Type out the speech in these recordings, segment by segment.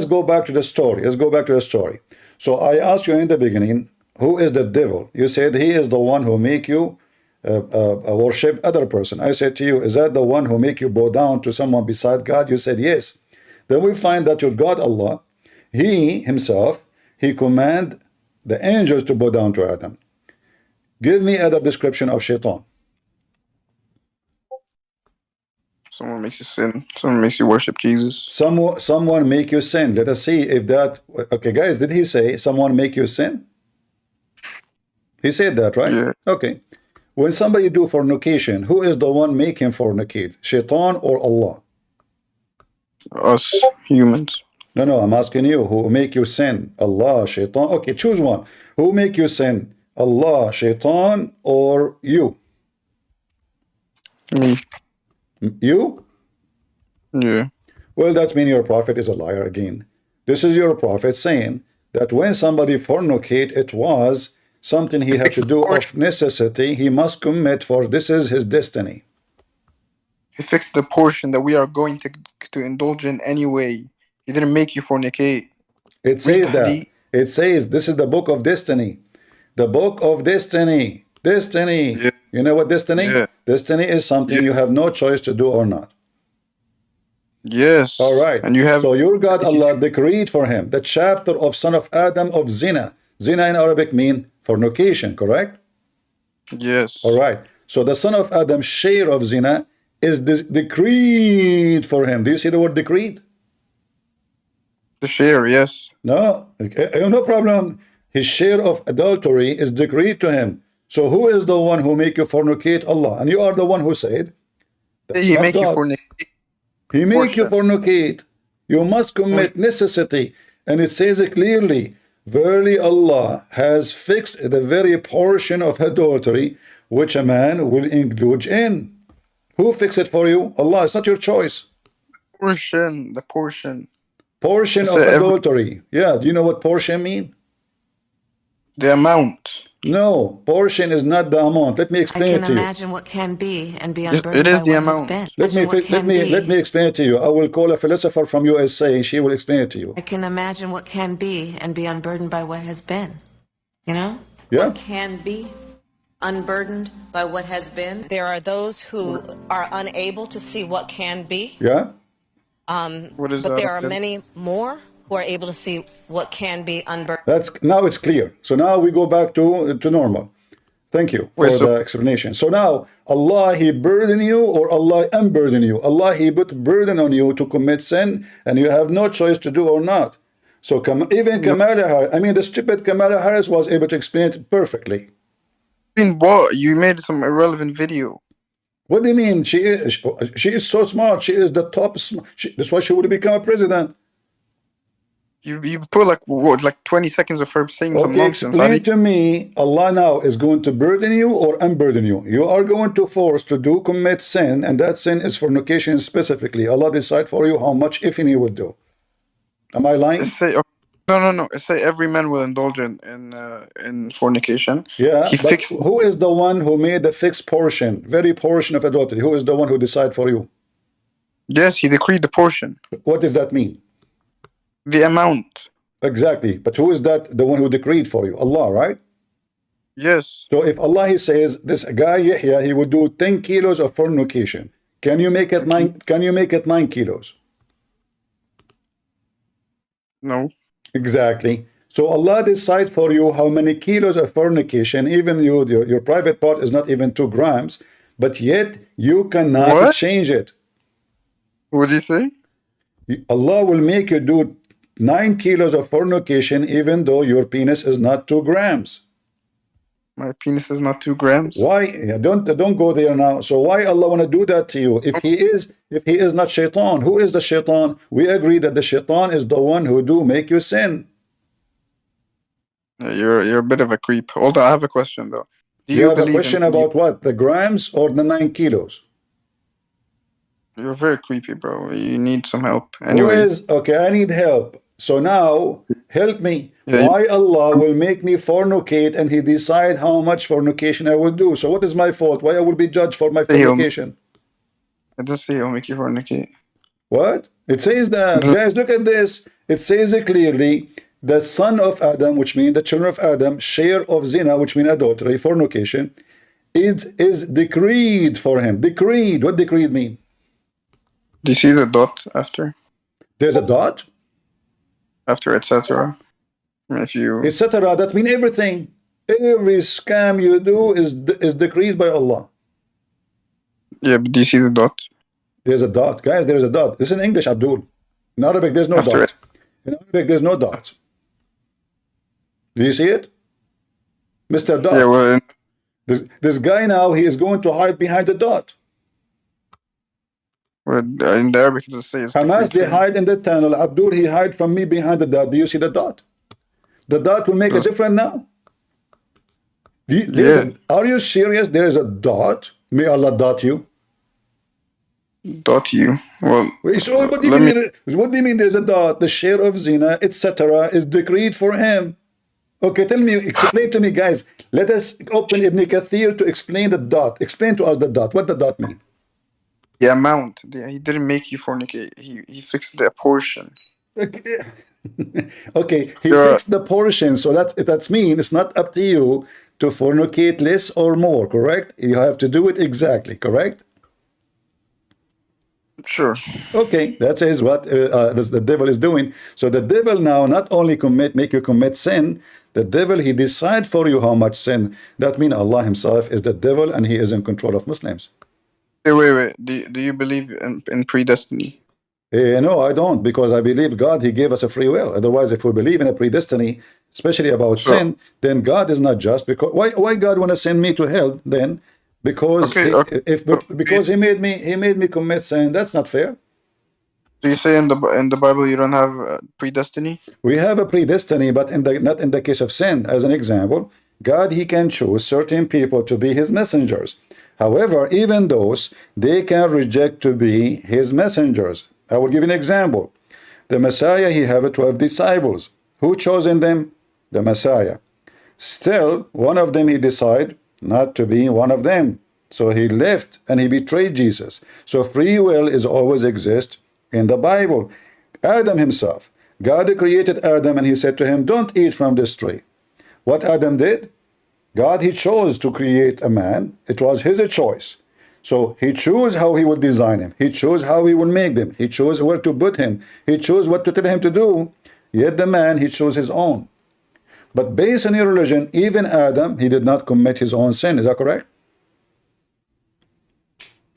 go back to the story. Let's go back to the story. So I asked you in the beginning, who is the devil? You said he is the one who make you worship other person. I said to you, is that the one who make you bow down to someone beside God? You said yes. Then we find that your God Allah, he himself, he command the angels to bow down to Adam. Give me other description of shaitan. Someone makes you sin. Someone makes you worship Jesus. Someone make you sin. Let us see if that... Okay, guys, did he say someone make you sin? He said that, right? Yeah. Okay. When somebody do fornication, who is the one making fornicate? Shaitan or Allah? Us humans. No, I'm asking you, who make you sin? Allah, shaitan? Okay, choose one. Who make you sin? Allah, shaitan, or you? Me. You? Yeah. Well, that means your prophet is a liar again. This is your prophet saying that when somebody fornicate, it was something he had to do of necessity. He must commit, for this is his destiny. He fixed the portion that we are going to indulge in anyway. He didn't make you fornicate. It says that. It says this is the book of destiny. The book of destiny. Destiny. Yeah. You know what destiny? Yeah. Destiny is something you have no choice to do or not. Yes. All right. And you have. So your God Allah decreed for him the chapter of son of Adam of zina. Zina in Arabic mean fornication, correct? Yes. All right. So the son of Adam's share of zina is decreed for him. Do you see the word decreed? The share, yes. No, no problem. His share of adultery is decreed to him. So who is the one who make you fornicate? Allah. And you are the one who said, He make you fornicate. He make you fornicate. You must commit necessity. And it says it clearly, verily Allah has fixed the very portion of adultery which a man will indulge in. Who fixed it for you? Allah. It's not your choice. Portion, the portion. Portion of adultery. Yeah, do you know what portion mean? The amount. No, portion is not the amount. Let me explain it to you. I can imagine what can be and be unburdened it is by the what amount. has been. Let me explain it to you. I will call a philosopher from USA and she will explain it to you. I can imagine what can be and be unburdened by what has been. You know? Yeah. What can be unburdened by what has been. There are those who are unable to see what can be. Yeah. But there are many more who are able to see what can be unburdened. Now it's clear. So now we go back to normal. Thank you for the explanation. So now Allah, he burden you or Allah unburden you? Allah, he put burden on you to commit sin and you have no choice to do or not. So even Kamala Harris, I mean the stupid Kamala Harris was able to explain it perfectly. What? You made some irrelevant video. What do you mean? She is so smart. She is the top. That's why she would become a president. You put like 20 seconds of her saying some nonsense. Explain to me, Allah now is going to burden you or unburden you? You are going to force to commit sin, and that sin is fornication specifically. Allah decide for you how much, if any, would do. Am I lying? No. It say every man will indulge in fornication. Yeah, but who is the one who made the fixed portion, very portion of adultery? Who is the one who decide for you? Yes, he decreed the portion. What does that mean? The amount. Exactly. But who is that? The one who decreed for you? Allah, right? Yes. So if Allah, he says this guy Yahya, he would do 10 kilos of fornication. Can you make it 9? Can you make it 9 kilos? No. Exactly. So Allah decide for you how many kilos of fornication, even your private part is not even 2 grams, but yet you cannot change it. What did you say? Allah will make you do 9 kilos of fornication even though your penis is not 2 grams. My penis is not 2 grams. Why? Don't go there now. So why Allah want to do that to you? If he is not shaitan, who is the shaitan? We agree that the shaitan is the one who do make you sin. You're a bit of a creep. Hold on, I have a question though. Do you have a question about what? The grams or the 9 kilos? You're very creepy, bro. You need some help. Anyway. Okay, I need help. So now, help me. Why Allah will make me fornicate and he decide how much fornication I will do? So what is my fault? Why I will be judged for my fornication? It does say he'll make you fornicate. What? It says that. Guys, look at this. It says it clearly, the son of Adam, which means the children of Adam, share of zina, which means adultery, fornication, is decreed for him. Decreed. What decreed mean? Do you see the dot after? There's a dot, After etc. If you etc. That means everything. Every scam you do is decreed by Allah. yeah, but do you see the dot? There's a dot, guys. There's a dot. This is in English, Abdul. In Arabic, there's no After dot. In Arabic, there's no dot. Do you see it, Mr. Dot? Yeah, well, This guy now, he is going to hide behind the dot. in the Arabic it says it's Hamas, they decreed. hide in the tunnel. Abdul, he hide from me behind the dot. Do you see the dot? The dot will make a difference now. Yeah. Are you serious? There is a dot. May Allah dot you. Dot you. Well, Wait, so what do you let mean? What do you mean there's a dot? The share of zina, etc., is decreed for him. Okay, tell me, explain to me, guys. Let us open Ibn Kathir to explain the dot. Explain to us the dot. What the dot mean? the amount. He didn't make you fornicate. He fixed the portion. Okay, okay. He Yeah. fixed the portion, so that's mean it's not up to you to fornicate less or more. Correct? You have to do it exactly. Correct? Sure. Okay, that is what the devil is doing. So the devil now not only make you commit sin, the devil, he decide for you how much sin. That means Allah himself is the devil and he is in control of Muslims. Hey, wait. Do you believe in predestiny? No, I don't, because I believe God, he gave us a free will. Otherwise, if we believe in a predestiny, especially about Sure. sin, then God is not just. Because why God want to send me to hell then? Because Okay. because he made me commit sin. That's not fair. Do you say in the Bible you don't have predestiny? We have a predestiny, but not in the case of sin. As an example, God, he can choose certain people to be his messengers. However, even those, they can reject to be his messengers. I will give an example. The Messiah, he have 12 disciples. Who chosen them? The Messiah. Still, one of them he decided not to be one of them. So he left and he betrayed Jesus. So free will is always exist in the Bible. Adam himself, God created Adam and he said to him, don't eat from this tree. What Adam did? God, he chose to create a man. It was his choice. So he chose how he would design him. He chose how he would make them. He chose where to put him. He chose what to tell him to do. Yet the man, he chose his own. But based on your religion, even Adam, he did not commit his own sin. Is that correct?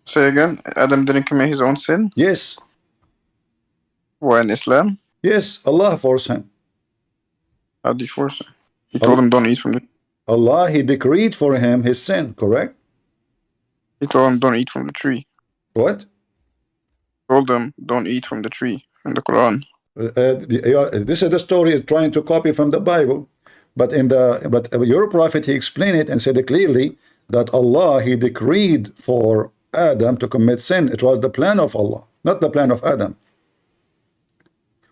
Say again. Adam didn't commit his own sin. Yes. Why in Islam? Yes, Allah forced him. How did he force him? He told him don't eat from the. Allah, he decreed for him his sin, correct? He told him don't eat from the tree. What? Told them don't eat from the tree in the Quran. This is the story is trying to copy from the Bible, but your prophet, he explained it and said it clearly that Allah, he decreed for Adam to commit sin. It was the plan of Allah, not the plan of Adam.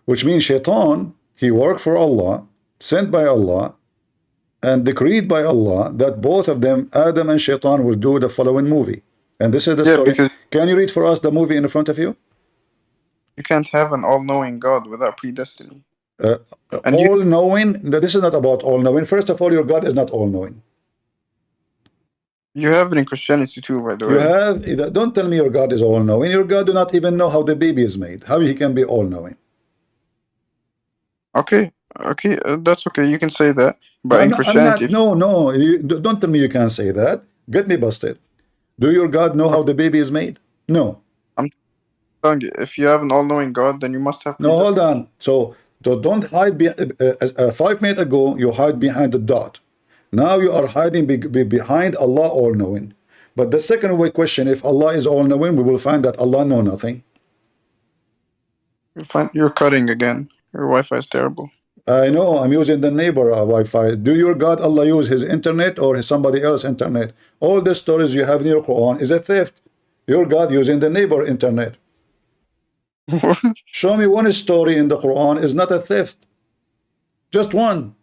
Which means Shaitan, he worked for Allah, sent by Allah, and decreed by Allah that both of them, Adam and Shaitan, will do the following movie. And this is the story. Because Can you read for us the movie in front of you? you can't have an all-knowing God without predestiny. And you- All-knowing? No, this is not about all-knowing. First of all, your God is not all-knowing. You have it in Christianity too, by the You way. have, don't tell me your God is all-knowing. Your God do not even know how the baby is made. How he can be all-knowing? Okay, that's okay. You can say that, but I'm in not, Christianity, no, don't tell me you can't say that. Get me busted. Do your God know how the baby is made? No. I'm telling you, if you have an all-knowing God, then you must have. No, hold on. So don't hide. 5 minutes ago, you hide behind the dot. Now you are hiding behind Allah all-knowing. But the second way question, if Allah is all-knowing, we will find that Allah know nothing. You're cutting again. Your Wi-Fi is terrible. I know, I'm using the neighbor Wi-Fi. Do your God Allah use his internet or somebody else's internet? All the stories you have in your Quran is a theft. Your God using the neighbor internet. Show me one story in the Quran is not a theft. Just one.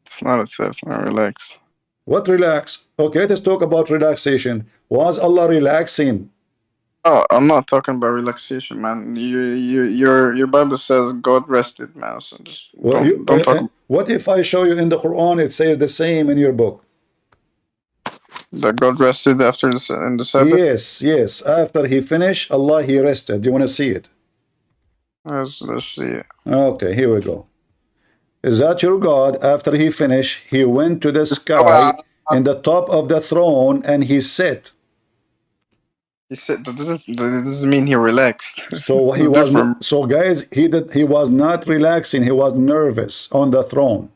It's not a theft. Now relax. What relax? Okay, let's talk about relaxation. Was Allah relaxing? Oh, I'm not talking about relaxation, man. Your Bible says God rested, man. So just Well, don't talk about what if I show you in the Quran it says the same in your book? that God rested after in the Sabbath. Yes, yes. After he finished, Allah he rested. Do you want to see it? Let's see it. Okay, here we go. Is that your God? After he finished, he went to the sky Oh, in the top of the throne and he sat. he said that doesn't mean he relaxed. So he It's was different. not, so guys, he was not relaxing, he was nervous on the throne.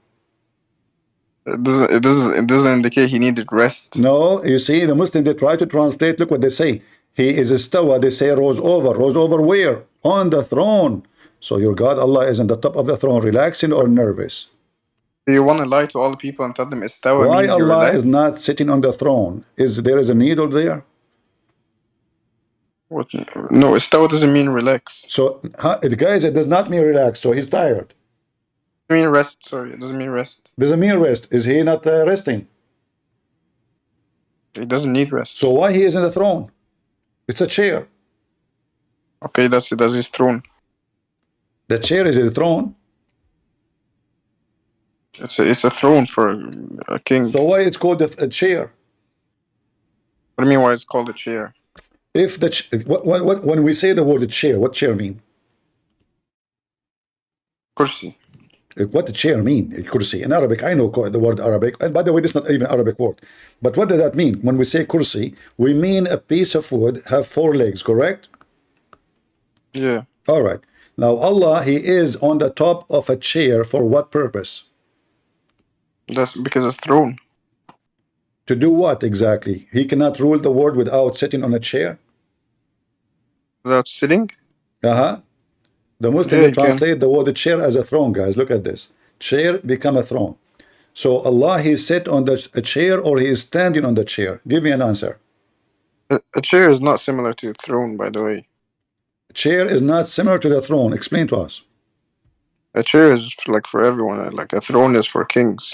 It doesn't indicate he needed rest. No, you see, the Muslim they try to translate, look what they say. He is istawa, they say rose over. Rose over where? On the throne. So your God Allah is on the top of the throne, relaxing or nervous? Do you want to lie to all the people and tell them istawa Why means you're Allah is relaxed? not sitting on the throne? Is there is a needle there? What? No, istawa doesn't mean relax. So guys, it does not mean relax. So he's tired. It mean rest. Sorry, it doesn't mean rest. Doesn't mean rest. Is he not resting? He doesn't need rest. So why he is in the throne? It's a chair. Okay, that's his throne. The chair is a throne. It's a throne for a king. So why it's called a chair? What do you mean? Why it's called a chair? If the when we say the word chair, what chair mean? Kursi. What the chair mean? Kursi in Arabic. I know the word Arabic, and by the way, this is not even Arabic word. But what does that mean? When we say kursi, we mean a piece of wood have 4 legs. Correct? Yeah. All right. Now Allah, He is on the top of a chair for what purpose? That's because it's throne. To do what exactly? He cannot rule the world without sitting on a chair. Without sitting? The Muslim Yeah, they translate the word chair as a throne, guys. Look at this. Chair become a throne. So Allah, He sit on a chair or He is standing on the chair? Give me an answer. A chair is not similar to a throne, by the way. Chair is not similar to the throne. Explain to us. A chair is like for everyone. Like a throne is for kings.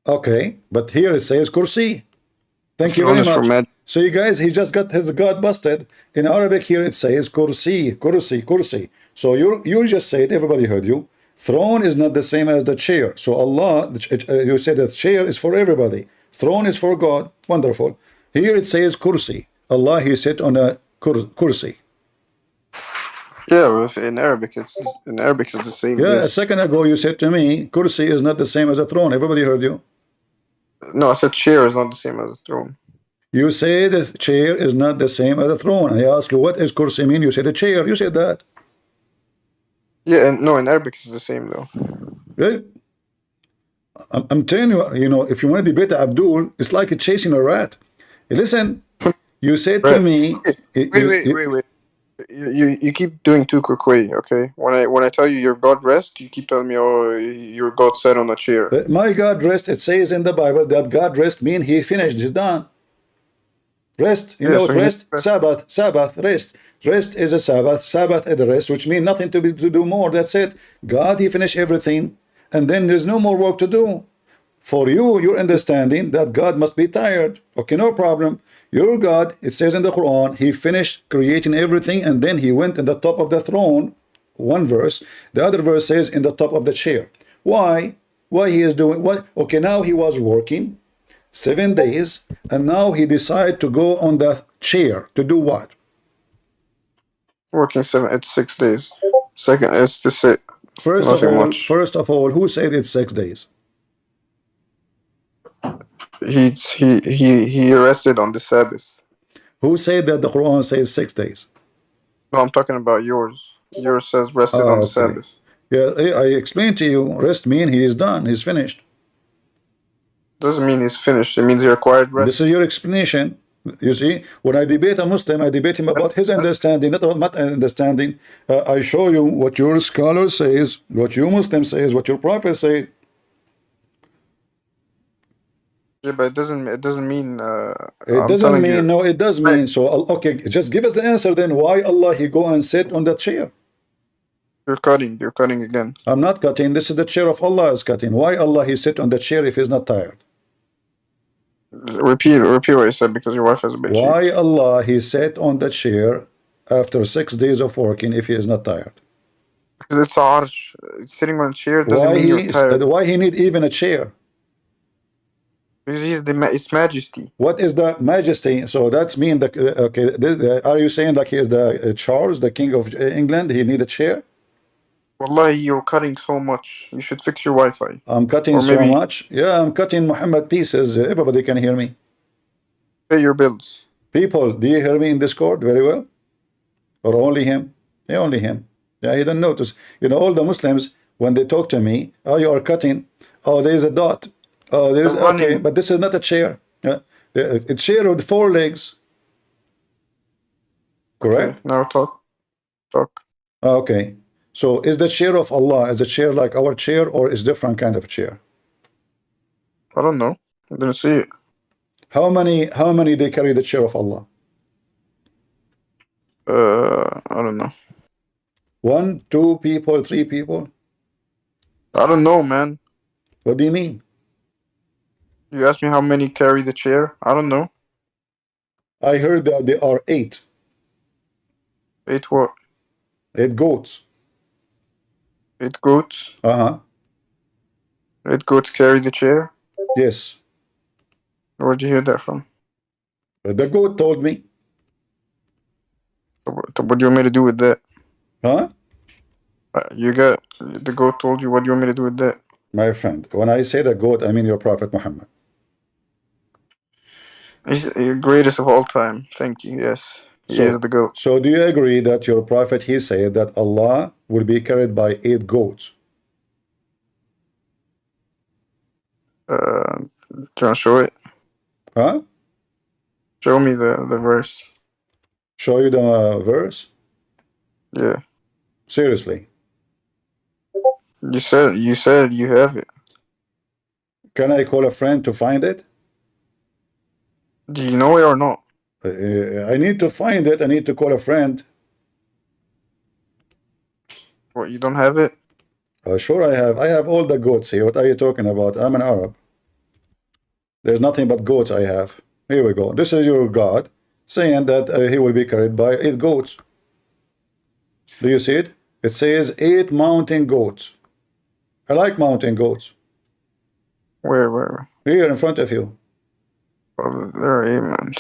Okay, but here it says kursi. Thank you Throne very is for much. So you guys, he just got his God busted. In Arabic here it says kursi, kursi, kursi. So you just said, everybody heard you. Throne is not the same as the chair. So Allah, you said that chair is for everybody. Throne is for God. Wonderful. Here it says kursi. Allah, He sit on a kursi. Yeah, in Arabic it's the same. Yeah, a Yes. second ago you said to me, kursi is not the same as a throne. Everybody heard you. No, I said chair is not the same as a throne. You say the chair is not the same as a throne. I ask you, what is kursi mean? You said a chair. You said that. Yeah, and no, in Arabic it's the same though. Right? I'm telling you, if you want to debate Abdul, it's like chasing a rat. Listen, you said to Right. me, Wait. You keep doing too quick way, okay? When I tell you your God rest, you keep telling me, oh, your God sat on a chair. my God rest, it says in the Bible that God rest mean He finished, He's done. Rest, you Yeah, know so what he rest? Sabbath, rest. Rest is a Sabbath is the rest, which means nothing to do more. That's it. God, He finished everything, and then there's no more work to do. For you, your understanding that God must be tired. Okay, no problem. Your God, it says in the Quran, He finished creating everything, and then He went in the top of the throne. One verse. The other verse says in the top of the chair. Why? Why He is doing what? Okay, now He was working 7 days, and now He decided to go on the chair to do what? Working 6 days. Second, it's the same. Nothing much. First of all, who said it's 6 days? He rested on the Sabbath. Who said that the Quran says 6 days? No, I'm talking about yours. Yours says rested on the Okay. Sabbath. Yeah, I explained to you, rest mean He is done, He's finished. Doesn't mean he's finished. It means he acquired rest. This is your explanation. You see, when I debate a Muslim, I debate him about his understanding, not about my understanding. I show you what your scholar says, what your Muslim says, what your prophet says. Yeah, but it doesn't mean. It I'm doesn't telling mean, you. no, it does mean. So, okay, just give us the answer then. Why Allah, He go and sit on that chair? You're cutting again. I'm not cutting. This is the chair of Allah is cutting. Why Allah, He sit on the chair if He's not tired? Repeat what you said because your wife is a bitchy. Why Allah He sat on the chair after 6 days of working if He is not tired? Because it's a arsh. Sitting on a chair doesn't mean you're tired. Why He need even a chair? Because he's it's majesty. What is the majesty? So that's mean that okay. Are you saying like he is the Charles, the King of England? He need a chair? Wallahi, you're cutting so much. You should fix your Wi-Fi. I'm cutting Or so maybe much. Yeah, I'm cutting Muhammad pieces. Everybody can hear me. pay your bills. People, do you hear me in Discord very well? Or only him? Yeah, only him. Yeah, he don't notice. You know, all the Muslims, when they talk to me, oh, you are cutting. Oh, there is a dot. Oh, there is, I'm okay, running. but this is not a chair. Yeah, a chair with 4 legs. Correct? Okay, now talk. Talk. Okay. So is the chair of Allah, is a chair like our chair or is different kind of chair? I don't know. I didn't see it. How many they carry the chair of Allah? I don't know. 1, 2 people, 3 people? I don't know, man. What do you mean? You asked me how many carry the chair. I don't know. I heard that there are 8. 8 what? 8 goats. 8 goats. 8 goats carry the chair. Yes. Where'd you hear that from? The goat told me. What do you want me to do with that? Huh? You got the goat told you. What do you want me to do with that? My friend, when I say the goat, I mean your Prophet Muhammad. He's the greatest of all time. Thank you. Yes, he is the goat. So do you agree that your Prophet, he said that Allah will be carried by 8 goats? Do you want to show it? Huh? Show me the verse. Show you the verse? Yeah. Seriously. You said you have it. Can I call a friend to find it? Do you know it or not? I need to find it. I need to call a friend. What, you don't have it? Sure I have. I have all the goats here. What are you talking about? I'm an Arab. There's nothing but goats I have. Here we go. This is your God saying that he will be carried by 8 goats. Do you see it? It says 8 mountain goats. I like mountain goats. Where? Here in front of you. Above there, amen.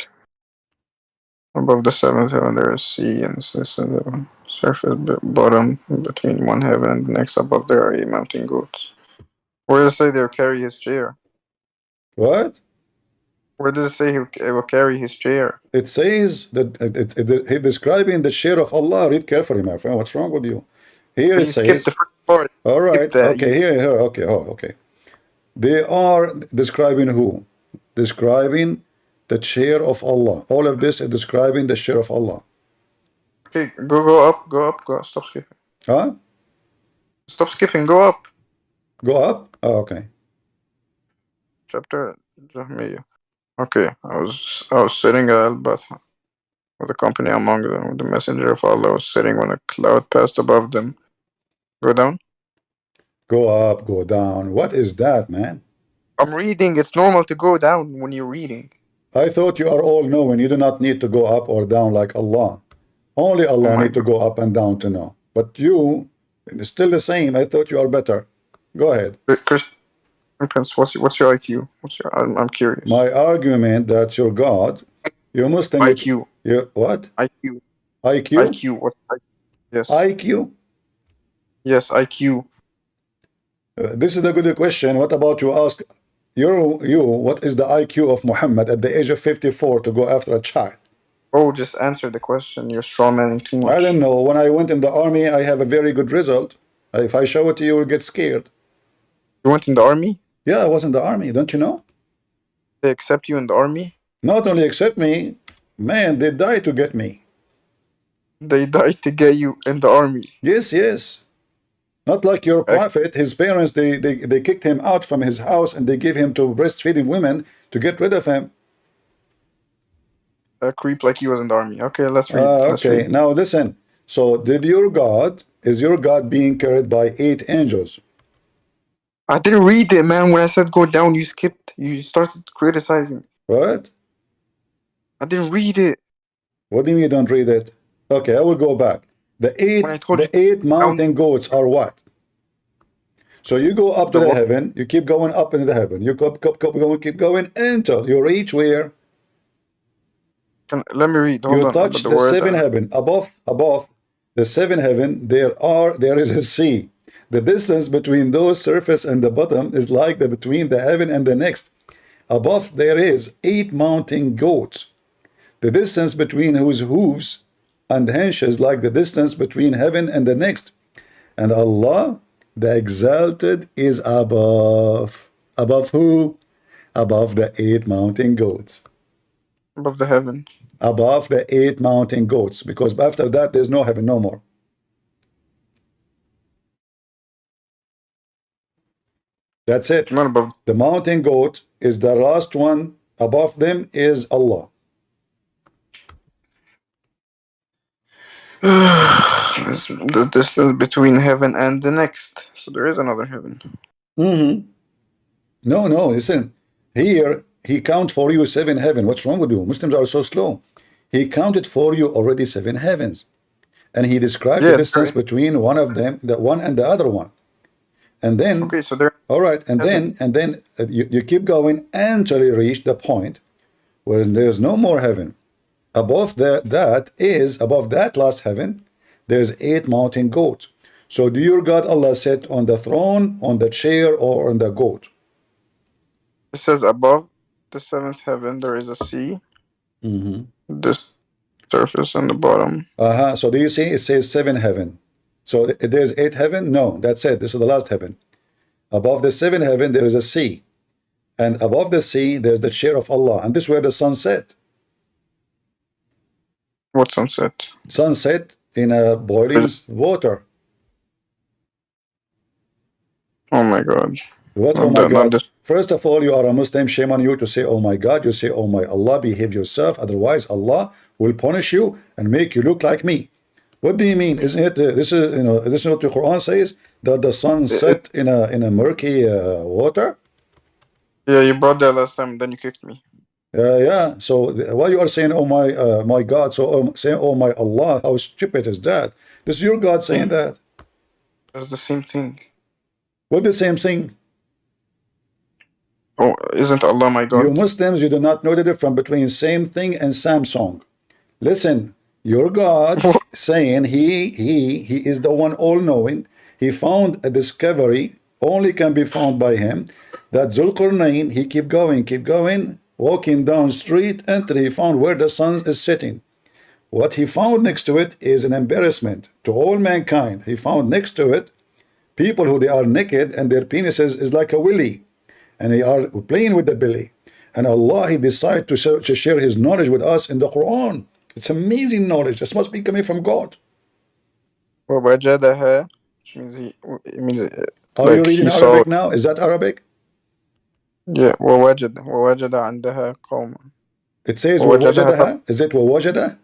Above the 7th heaven, there is sea, and the surface bottom between one heaven and the next. Above there are 8 mountain goats. Where does it say they'll carry his chair? What? Where does it say he will carry his chair? It says that he's describing the chair of Allah. Read carefully, my friend. What's wrong with you? Here it You skipped says. the first part. All right. That. Okay. Here. Okay. Oh, okay. They are describing who? Describing the chair of Allah. All of this is describing the chair of Allah. Okay, go up. Stop skipping. Huh? Stop skipping. Go up. Go up? Oh, okay. Chapter Jahmiyyah. Okay, I was sitting at Al-Bath with a company among them. The messenger of Allah was sitting when a cloud passed above them. Go down. Go up, go down. What is that, man? I'm reading. It's normal to go down when you're reading. I thought you are all knowing. You do not need to go up or down like Allah. Only Allah need to go up and down to know. But you, it's still the same. I thought you are better. Go ahead. Christian Prince, what's your IQ? I'm curious. My argument that your God, you Muslim. IQ. You, what? IQ. IQ? IQ. What? Yes. IQ? Yes, IQ. This is a good question. What about you ask what is the IQ of Muhammad at the age of 54 to go after a child? Oh, just answer the question. You're strawmanning too much. I don't know. When I went in the army, I have a very good result. If I show it to you, you'll get scared. You went in the army? Yeah, I was in the army. Don't you know? They accept you in the army? Not only accept me, man, they died to get me. They died to get you in the army. Yes, yes. Not like your prophet. His parents, they kicked him out from his house and they gave him to breastfeeding women to get rid of him. A creep like you was in the army. Okay, let's read. Okay, now listen. So is your God being carried by 8 angels? I didn't read it, man. When I said go down, you skipped. You started criticizing. right? I didn't read it. What do you mean you don't read it? Okay, I will go back. The When I told you eight down mountain goats are what? So you go up to the the what? heaven, you keep going up into the heaven, you keep going until you reach where Let me read. Hold you on. touch But the the word seven heaven. Above the seven heaven, there is a sea. The distance between those surface and the bottom is like the between the heaven and the next. Above there is eight mountain goats. The distance between whose hooves and hinges like the distance between heaven and the next. And Allah, the exalted, is above. Above who? Above the eight mountain goats. above the heaven. Above the eight mountain goats. Because after that, there's no heaven no more. That's it. Not above. The mountain goat is the last one. Above them is Allah. It's the distance between heaven and the next. So there is another heaven. No, listen. Here, he count for you seven heaven. What's wrong with you? Muslims are so slow. He counted for you already seven heavens. And he described the Yeah. distance between one of them, the one and the other one. And then, Okay. So there. all right, Heaven. and then you keep going until you reach the point where there's no more heaven. Above above that last heaven, there's eight mountain goats. So do your God Allah sit on the throne, on the chair, or on the goat? It says above the seventh heaven there is a sea. The surface and the bottom. So do you see it says seven heaven? So there's eight heaven? No, that's it. This is the last heaven. Above the seven heaven, there is a sea. And above the sea, there's the chair of Allah. And this is where the sun set. What sunset? Sunset in a boiling water. Oh my God. What? Oh Not my that. Not God. this. First of all, you are a Muslim. Shame on you to say, oh my God. You say, oh my Allah, behave yourself. Otherwise, Allah will punish you and make you look like me. What do you mean? Isn't it? This is what the Quran says, that the sun set in a murky water. Yeah, you brought that last time. Then you kicked me. Yeah. So why you are saying, oh my God? So saying, oh my Allah, how stupid is that? This is your God saying that. That's the same thing. What the same thing? Oh, isn't Allah my God? You Muslims, you do not know the difference between same thing and Samsung. Listen, your God saying he is the one all-knowing. He found a discovery, only can be found by him, that Zulqarnain, he keep going, walking down street until he found where the sun is setting. What he found next to it is an embarrassment to all mankind. He found next to it people who they are naked and their penises is like a willy, and they are playing with the belly. And Allah, he decided to share his knowledge with us in the Quran. It's amazing knowledge. This must be coming from God. وَوَجَدَهَا, which means it means Are you like reading he saw. Arabic now? Is that Arabic? Yeah, وَوَجَدَ عندها قوما. It says وَوَجَدَهَا وَوَجَدَهَا. Is it وَوَجَدَ?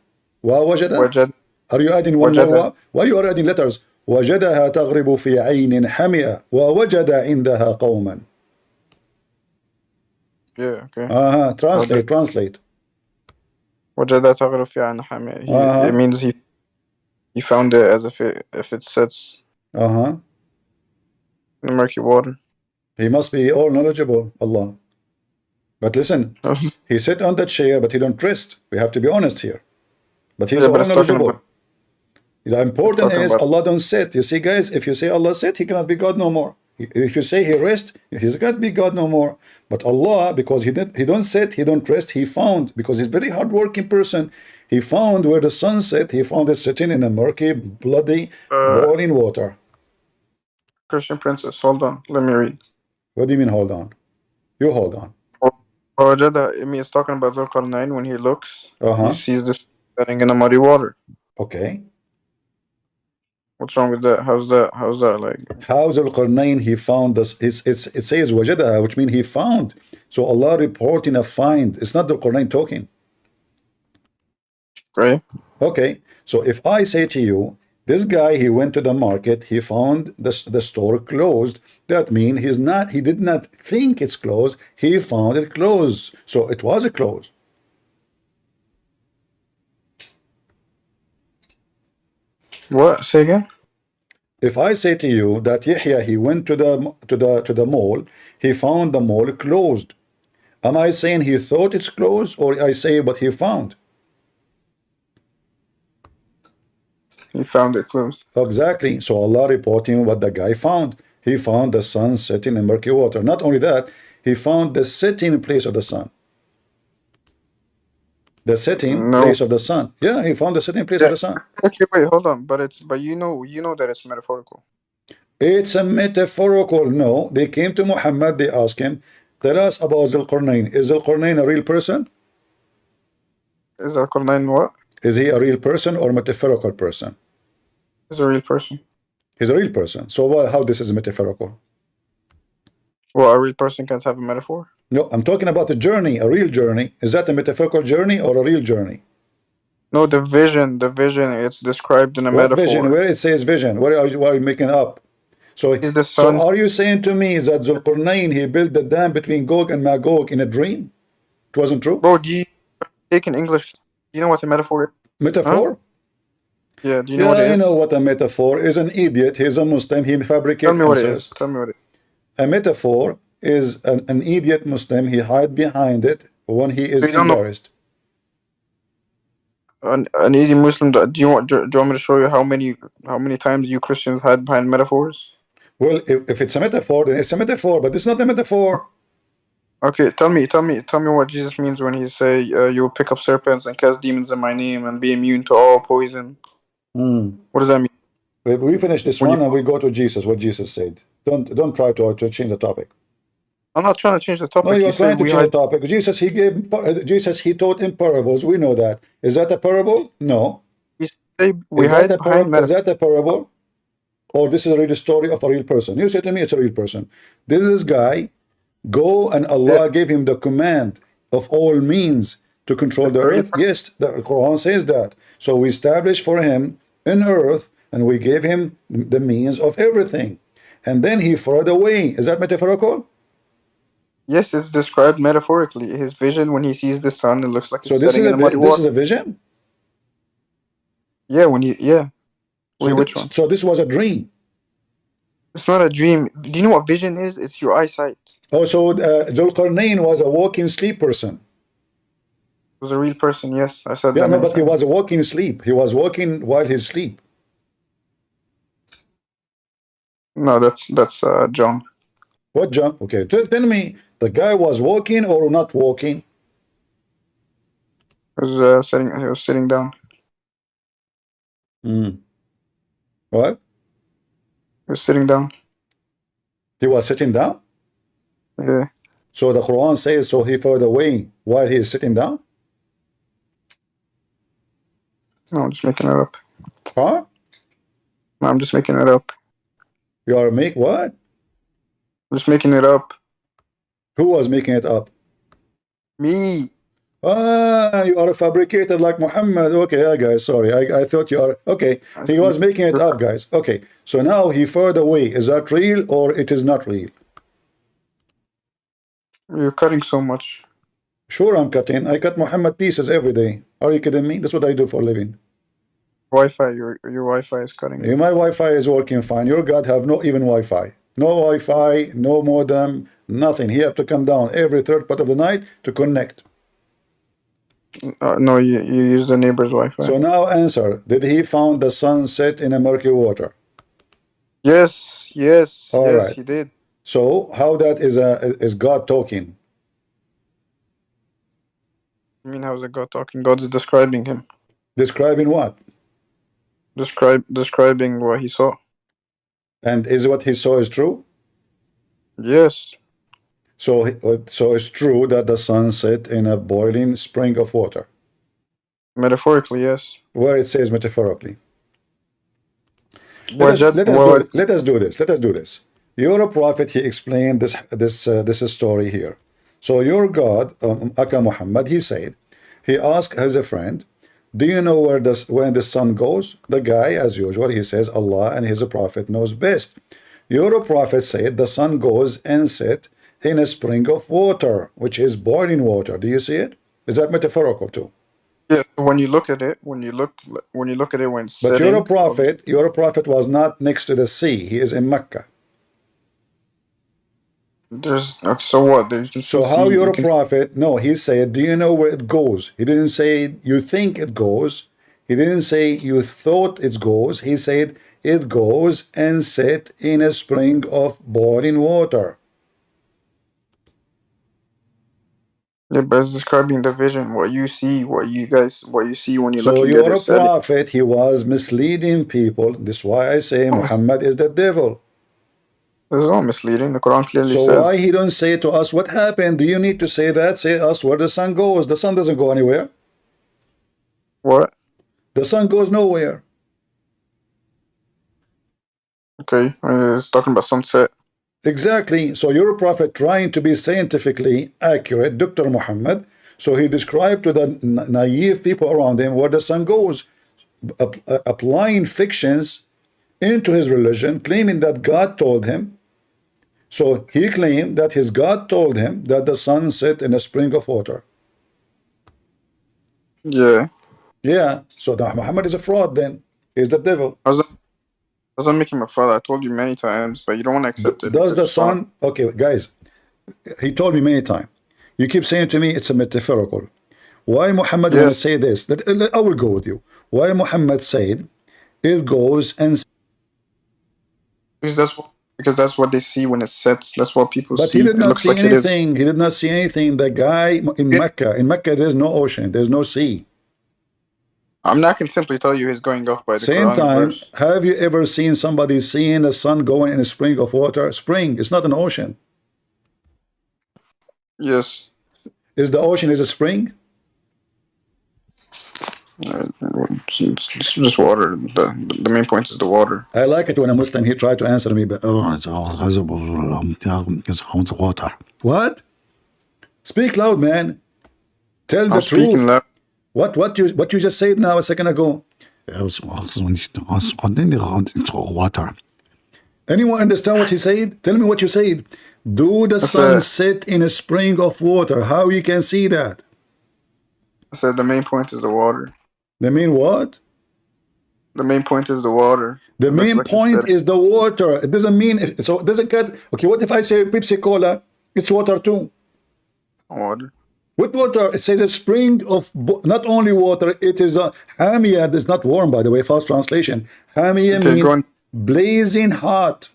وَوَجَدَ? وَجَدَ Are you adding one more وَجَدَ. wa? Why you are adding letters? وَجَدَهَا تَغْرِبُ فِي عَيْنٍ حَمِئَةٍ وَوَجَدَ عِنْدَهَا قَوْمًا. Yeah, okay. Translate. وَجَدَ تَغْرِبُ فِي عَيْنٍ حَمِئَةٍ. It means he found it as if it sets in the murky water. He must be all knowledgeable, Allah. But listen, he sit on the chair, but he don't rest. We have to be honest here. But he's Yeah, but all it's talking knowledgeable. about. The important talking is about. Allah don't sit. You see, guys, if you say Allah sit, he cannot be God no more. If you say he rest, he's got to be God no more. But Allah, because he don't sit, he don't rest, he found, because he's a very hardworking person, he found where the sun set, he found it sitting in a murky, bloody, boiling water. Christian princess, hold on. Let me read. What do you mean, hold on? You hold on. وَوَجَدَ, I mean, it's talking about Zulqarnain. When he looks, Uh-huh. he sees this setting in the muddy water. Okay. What's wrong with that? How's that like? How Zulqarnain, he found this. It says wajada, which means he found. So Allah reporting a find. It's not Zulqarnain talking. Right? Okay. So if I say to you, This guy, he went to the market, he found the store closed. That means he did not think it's closed, he found it closed. So it was closed. What? Say again? If I say to you that Yahya, he went to the mall, he found the mall closed. Am I saying he thought it's closed, or I say what he found? He found it closed. Exactly. So Allah reporting what the guy found. He found the sun setting in murky water. Not only that, he found the setting place of the sun. The setting No. place of the sun. Yeah, he found the setting place of the sun. Okay, wait, hold on. But you know that it's metaphorical. It's a metaphorical. No, they came to Muhammad, they asked him, tell us about Zulqarnain. Is Zulqarnain a real person? Is Al-Qur'an what? Is he a real person or metaphorical person? He's a real person. He's a real person. So how this is metaphorical? Well, a real person can't have a metaphor. No, I'm talking about a journey, a real journey. Is that a metaphorical journey or a real journey? No, the vision, it's described in a What metaphor. vision? Where it says vision? Why are you making up? So are you saying to me that Zulqarnain, he built the dam between Gog and Magog in a dream? It wasn't true? Bro, do you take in English? Do you know what a metaphor is? Metaphor? Huh? Yeah, do you know what it is? I know what a metaphor is. An idiot, he's a Muslim, he fabricates Tell me what it answers. is. Tell me what it is. A metaphor is an idiot Muslim, he hide behind it when he is So you don't know- embarrassed. An idiot Muslim. Do you want me to show you how many times you Christians hide behind metaphors? Well, if it's a metaphor, then it's a metaphor, but it's not a metaphor. Okay, tell me what Jesus means when he say you will pick up serpents and cast demons in my name and be immune to all poison. What does that mean? We finish this one and we go to Jesus, what Jesus said. Don't try to change the topic. I'm not trying to change the topic. No, you're trying to change the topic. Jesus, he taught in parables. We know that. Is that a parable? No. Is that a parable? Or this is a real story of a real person? You say to me it's a real person. This guy, go and Allah gave him the command of all means to control the earth. Yes, the Quran says that. So we established for him in earth and we gave him the means of everything. And then he farther away. Is that metaphorical? Yes, it's described metaphorically. His vision when he sees the sun, it looks like so this is a vision? Yeah, which one? So this was a dream. It's not a dream. Do you know what vision is? It's your eyesight. Oh, so Zulqarnain was a walking sleep person. He was a real person, yes. I said that. Yeah, no, but he was a walking sleep. He was walking while he sleep. No, that's John. What John? Okay, tell me, the guy was walking or not walking? He was sitting down. What? He was sitting down. He was sitting down? Yeah. So the Quran says, so he fell away while he is sitting down? No, I'm just making it up. Huh? No, I'm just making it up. You are what? I'm just making it up. Who was making it up? Me. You are fabricated like Muhammad. Okay, yeah, guys, sorry. I thought you are. Okay, he was making it up, guys. Okay, so now he further away. Is that real or it is not real? You're cutting so much. Sure, I'm cutting. I cut Muhammad pieces every day. Are you kidding me? That's what I do for a living. Wi-Fi, your Wi-Fi is cutting. My Wi-Fi is working fine. Your God have no even Wi-Fi. No Wi-Fi, no modem, nothing. He have to come down every third part of the night to connect. No, you use the neighbor's Wi-Fi. So now answer. Did he found the sun set in a murky water? Yes, All right. he did. So how that is God talking? I mean, how is it God talking? God is describing him. Describing what? Describing what he saw. And is what he saw is true? Yes. So it's true that the sun set in a boiling spring of water. Metaphorically, yes. Where it says metaphorically. Let us do this. Your prophet, he explained this story here. So your God, Aka Muhammad, he said, he asked as a friend, Do you know when the sun goes? The guy, as usual, he says Allah and his prophet knows best. Your prophet said the sun goes and set in a spring of water, which is boiling water. Do you see it? Is that metaphorical too? Yeah, when you look at it, when you look at it when it's But setting, your prophet was not next to the sea. He is in Mecca. there's so what? You can So still how see. You your can. prophet? No, he said, do you know where it goes? He didn't say you think it goes. He didn't say you thought it goes. He said it goes and set in a spring of boiling water. Yeah, but it's describing the vision. What you see, what you see when you're So looking at your it setting. prophet, he was misleading people. This is why I say Muhammad is the devil. This is all misleading. The Quran clearly So says. why he don't say to us what happened? Do you need to say that? Say us where the sun goes. The sun doesn't go anywhere. What? The sun goes nowhere. Okay, it's talking about sunset. Exactly. So your prophet trying to be scientifically accurate, Dr. Muhammad. So he described to the naive people around him where the sun goes, applying fictions into his religion, claiming that God told him. So he claimed that his God told him that the sun set in a spring of water. Yeah. Yeah. So Muhammad is a fraud then. He's the devil. Doesn't make him a fraud. I told you many times, but you don't want to accept it Does because the you saw. sun... Okay, guys. He told me many times. You keep saying to me it's a metaphorical. Why Muhammad want to Yes, say this? I will go with you. Why Muhammad said it goes and... because that's what they see when it sets. That's what people But he see. did It not looks see like it is. anything. He did not see anything. The guy in Mecca, there's no ocean. There's no sea. I'm not going to simply tell you he's going off by the Same Quran time, verse. have you ever seen somebody seeing the sun going in a spring of water? Spring, it's not an ocean. Yes. Is the ocean is a spring? It's just water. The main point is the water. I like it when a Muslim, he tried to answer me, but it's water. What? Speak loud, man. Tell the I'm speaking truth. loud. What you just said now a second ago? Water. Anyone understand what he said? Tell me what you said. Do the I sun said, set in a spring of water? How you can see that? I said the main point is the water. The main what? The main point is the water. The It looks main like it's point setting. is the water. It doesn't mean so. It doesn't cut. Okay, what if I say Pepsi Cola? It's water too. Water. With water, it says a spring of not only water. It is a hamia. That's not warm, by the way. False translation. Hamia Okay, mean blazing hot.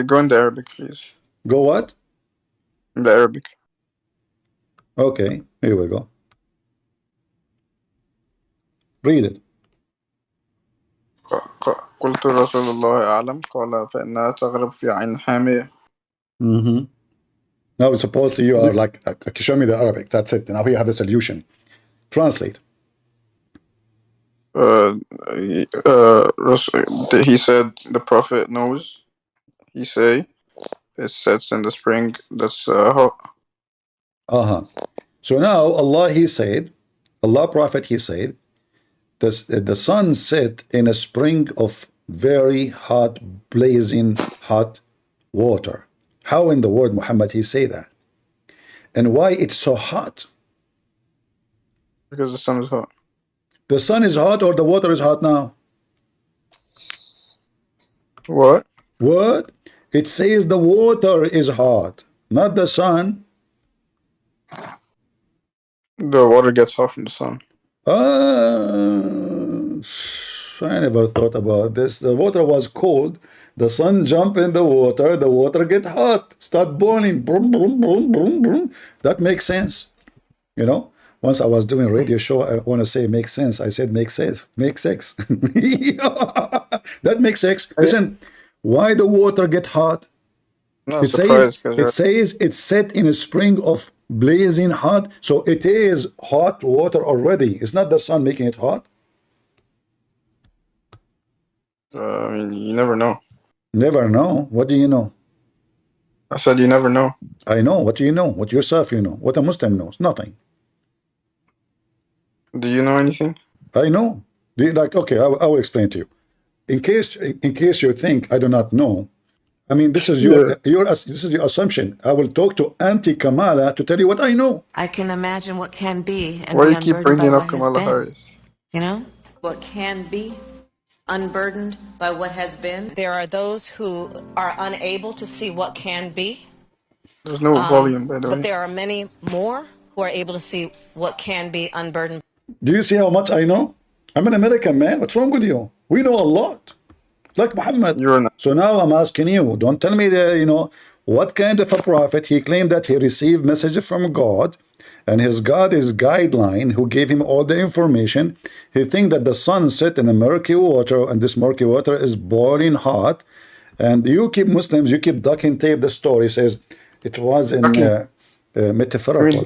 go in the Arabic, please. Go what? In the Arabic. Okay, here we go. Read it. قلت رسول الله أعلم قال فإنها تغرب في عين حامية. Now it's supposed to you are like, show me the Arabic. That's it. Now we have the solution. Translate. He said the Prophet knows. He say it sets in the spring that's hot. So now Allah, he said, Allah Prophet, he said, the sun set in a spring of very hot, blazing hot water. How in the word Muhammad he say that? And why it's so hot? Because the sun is hot. The sun is hot or the water is hot now? What? What? It says the water is hot, not the sun. The water gets hot from the sun. I never thought about this. The water was cold. The sun jump in the water get hot, start boiling. Boom, boom, boom, boom, boom. That makes sense. You know, once I was doing a radio show, I want to say makes sense. I said make sense, make sex. That makes sense. Listen, why the water get hot? No, It says it's set in a spring of blazing hot. So it is hot water already. It's not the sun making it hot. I mean, you never know. Never know. What do you know? I said you never know. I know. What do you know? What yourself you know? What a Muslim knows? Nothing. Do you know anything? I know. Do you, like, okay, I will explain to you. In case you think I do not know, I mean, this is Yeah. this is your assumption. I will talk to Auntie Kamala to tell you what I know. I can imagine what can be and Why be you keep unburdened by bringing up what has Kamala been. Harris? You know? What can be unburdened by what has been. There are those who are unable to see what can be, There's no volume, by the but way. there are many more who are able to see what can be unburdened. Do you see how much I know? I'm an American, man. What's wrong with you? We know a lot. Like Muhammad. You're not. So now I'm asking you, don't tell me that, what kind of a prophet. He claimed that he received messages from God, and his God is guideline who gave him all the information. He think that the sun set in the murky water, and this murky water is boiling hot. And you keep Muslims, you keep ducking tape the story, says it was in Okay. I mean, metaphorical.